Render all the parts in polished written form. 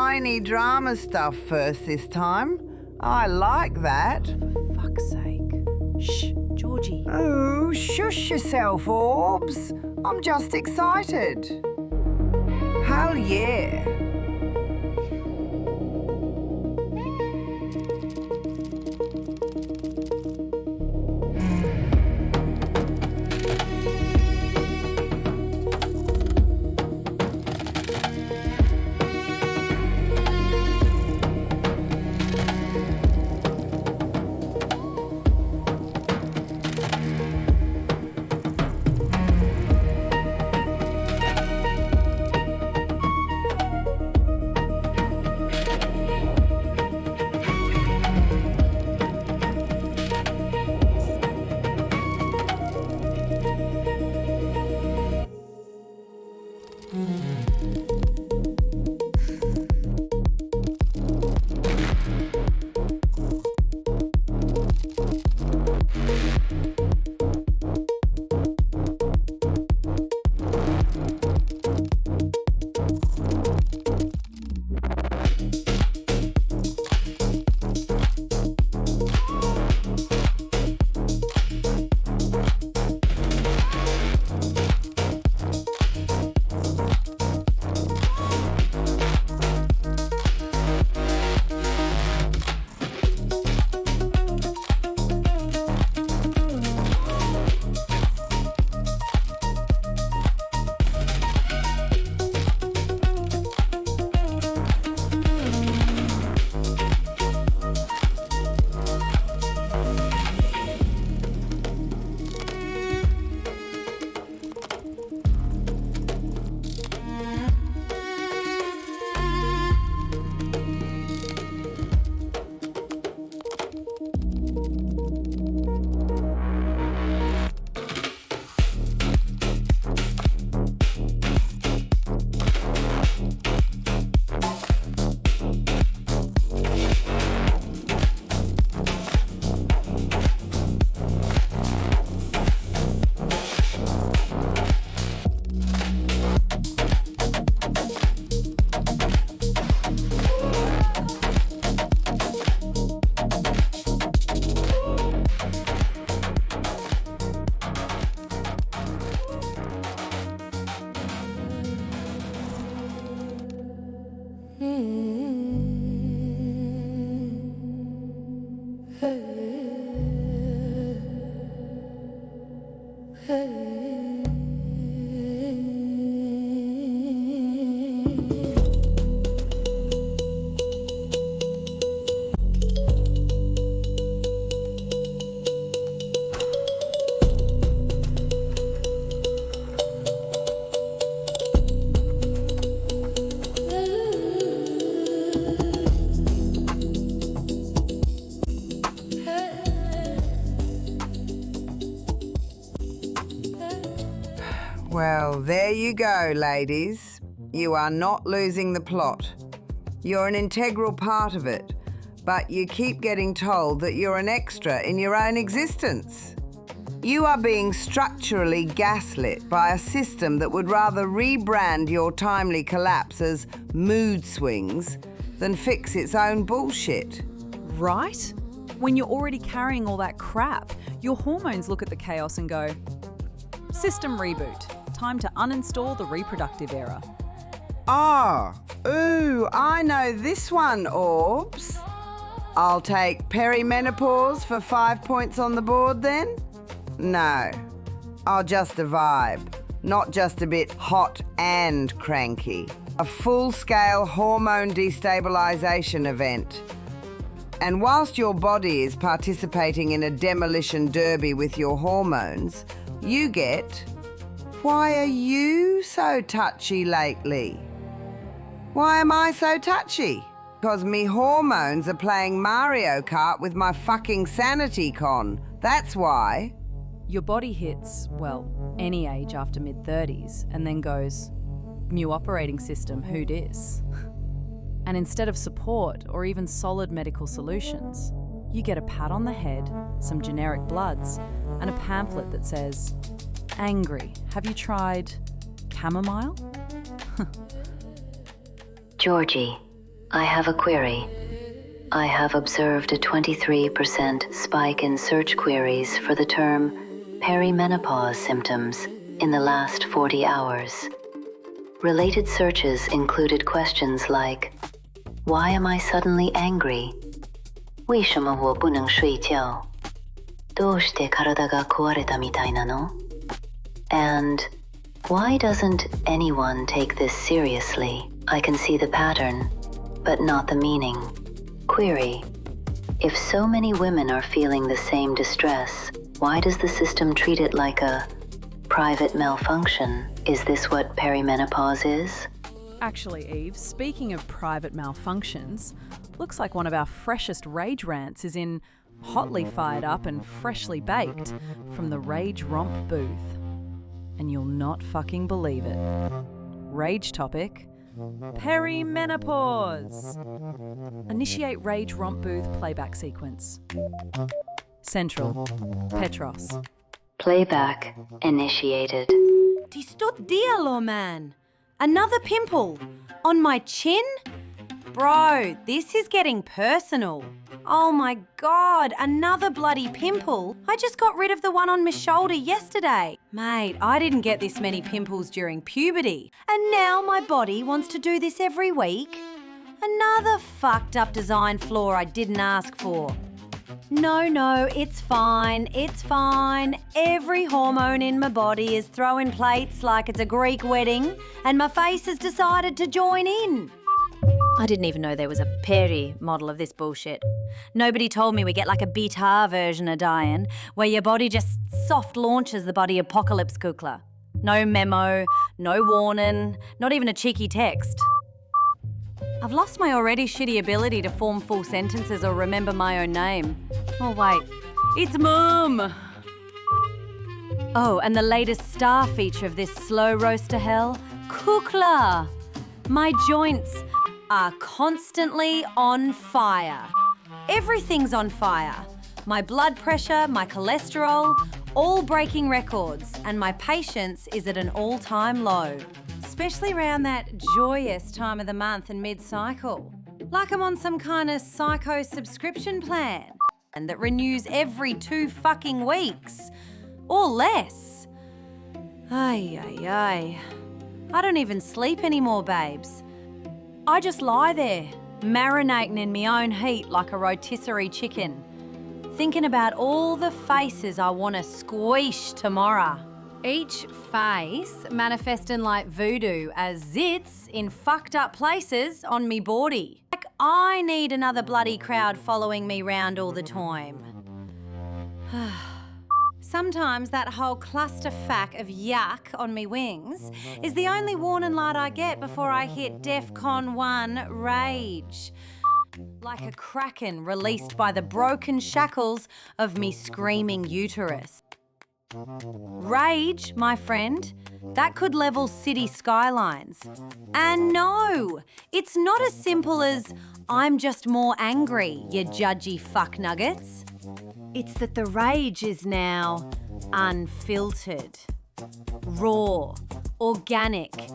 whiny drama stuff first this time. I like that. For fuck's sake. Shh, Georgie. Oh, shush yourself, Orbs. I'm just excited. Hell yeah. Well, there you go, ladies. You are not losing the plot. You're an integral part of it, but you keep getting told that you're an extra in your own existence. You are being structurally gaslit by a system that would rather rebrand your timely collapse as mood swings than fix its own bullshit. Right? When you're already carrying all that crap, your hormones look at the chaos and go, system reboot. Time to uninstall the reproductive era. Ooh, I know this one, Orbs. I'll take perimenopause for 5 points on the board then? No, I'll just a vibe, not just a bit hot and cranky. A full-scale hormone destabilisation event. And whilst your body is participating in a demolition derby with your hormones, you get, why are you so touchy lately? Why am I so touchy? Because me hormones are playing Mario Kart with my fucking sanity con. That's why. Your body hits, well, any age after mid-30s and then goes, new operating system, who dis? And instead of support or even solid medical solutions, you get a pat on the head, some generic bloods, and a pamphlet that says, angry, have you tried chamomile? Georgie, I have a query. I have observed a 23% spike in search queries for the term perimenopause symptoms in the last 40 hours. Related searches included questions like, why am I suddenly angry? 为什么我不能睡觉? どうして体が壊れたみたいなの? And why doesn't anyone take this seriously? I can see the pattern, but not the meaning. Query. If so many women are feeling the same distress, why does the system treat it like a private malfunction? Is this what perimenopause is? Actually, Eve, speaking of private malfunctions, looks like one of our freshest rage rants is in hotly fired up and freshly baked from the Rage Romp booth. And you'll not fucking believe it. Rage topic: perimenopause. Initiate Rage Romp booth playback sequence. Central. Petros. Playback initiated. Ti sto dialo, man. Another pimple on my chin? Bro, this is getting personal. Oh my God, another bloody pimple. I just got rid of the one on my shoulder yesterday. Mate, I didn't get this many pimples during puberty. And now my body wants to do this every week? Another fucked up design flaw I didn't ask for. No, it's fine, it's fine. Every hormone in my body is throwing plates like it's a Greek wedding, and my face has decided to join in. I didn't even know there was a peri model of this bullshit. Nobody told me we get like a beta version of dying, where your body just soft launches the body apocalypse kukla. No memo, no warning, not even a cheeky text. I've lost my already shitty ability to form full sentences or remember my own name. Oh wait, it's Mum! Oh, and the latest star feature of this slow roast to hell, kukla. My joints are constantly on fire. Everything's on fire. My blood pressure, my cholesterol, all breaking records, and my patience is at an all-time low. Especially around that joyous time of the month and mid-cycle. Like I'm on some kind of psycho subscription plan that renews every 2 fucking weeks. Or less. Ay. I don't even sleep anymore, babes. I just lie there, marinating in my own heat like a rotisserie chicken, thinking about all the faces I want to squish tomorrow. Each face manifesting like voodoo as zits in fucked up places on me body. Like I need another bloody crowd following me round all the time. Sometimes that whole clusterfuck of yuck on me wings is the only warning light I get before I hit DEFCON 1 rage. Like a kraken released by the broken shackles of me screaming uterus. Rage, my friend, that could level city skylines. And no, it's not as simple as I'm just more angry, you judgy fuck nuggets. It's that the rage is now unfiltered, raw, organic,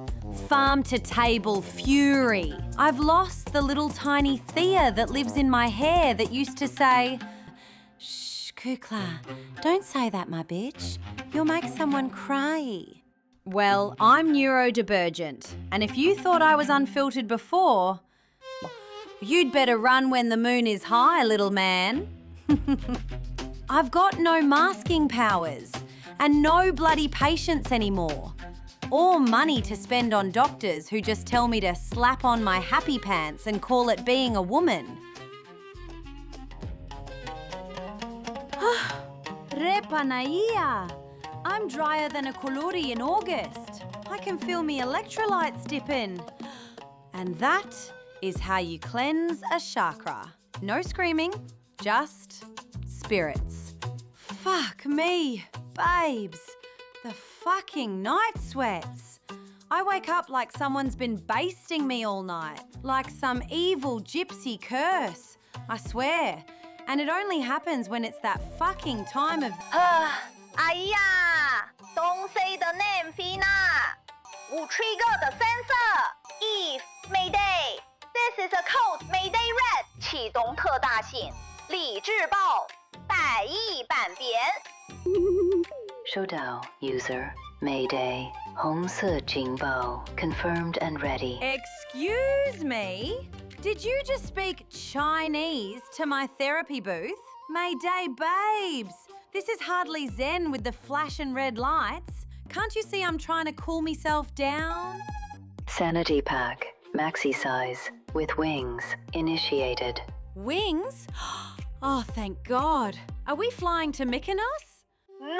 farm-to-table fury. I've lost the little tiny Thea that lives in my hair that used to say, "Shh, Kukla, don't say that, my bitch. You'll make someone cry." Well, I'm neurodivergent, and if you thought I was unfiltered before, you'd better run when the moon is high, little man. I've got no masking powers and no bloody patience anymore. Or money to spend on doctors who just tell me to slap on my happy pants and call it being a woman. Repanaia! I'm drier than a kuluri in August. I can feel me electrolytes dipping. And that is how you cleanse a chakra. No screaming, just spirits. Fuck me, babes. The fucking night sweats. I wake up like someone's been basting me all night, like some evil gypsy curse. I swear. And it only happens when it's that fucking time of... 哎呀，东西的 name fina，我 trigger 的 sensor，Eve Mayday，this is a Code Mayday Red 启动特大信，理智报100亿版本。收到 user Mayday 红色警报 confirmed and ready. Excuse me? Did you just speak Chinese to my therapy booth? Mayday babes! This is hardly zen with the flashing red lights. Can't you see I'm trying to cool myself down? Sanity pack maxi size with wings initiated. Wings? Oh, thank God. Are we flying to Mykonos? No!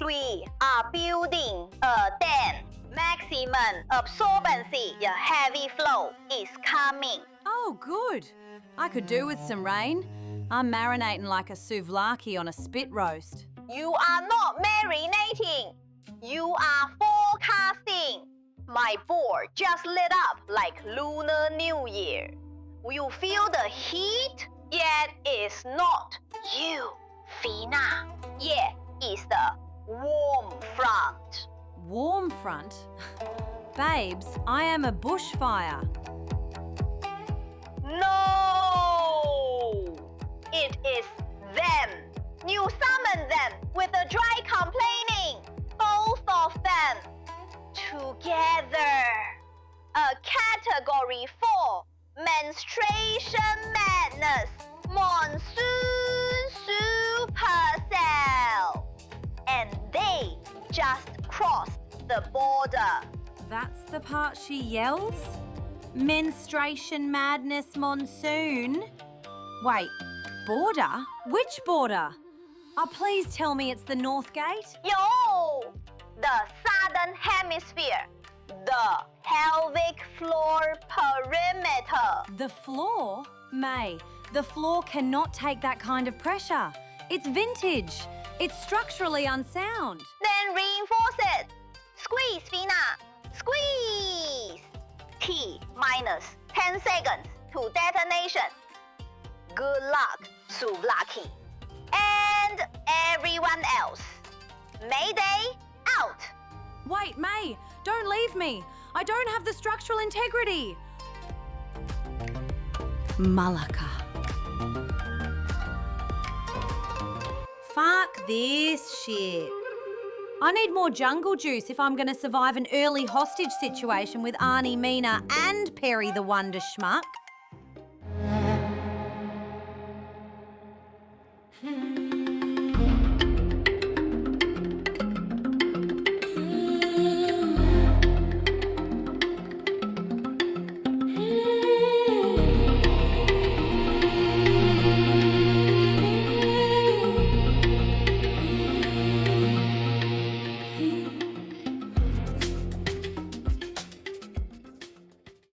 We are building a dam. Maximum absorbency. The heavy flow is coming. Oh, good. I could do with some rain. I'm marinating like a souvlaki on a spit roast. You are not marinating. You are forecasting. My board just lit up like Lunar New Year. You feel the heat? Yet it's not you, Fina. Yeah, it's the warm front. Warm front? Babes, I am a bushfire. No! It is them. You summon them with a dry complaining. Both of them. Together. A category 4. Menstruation madness. Monsoon supercell. And they just crossed the border. That's the part she yells? Menstruation madness monsoon? Wait, border? Which border? Oh, please tell me it's the North Gate? Yo! The southern hemisphere. The pelvic floor perimeter. The floor? May, the floor cannot take that kind of pressure. It's vintage. It's structurally unsound. Then reinforce it. Squeeze, Fina. Squeeze. T minus 10 seconds to detonation. Good luck, Souvlaki. And everyone else. Mayday out. Wait, May, don't leave me. I don't have the structural integrity. Malaka. Fuck this shit. I need more jungle juice if I'm going to survive an early hostage situation with Arnie, Mina and Perry the Wonder Schmuck.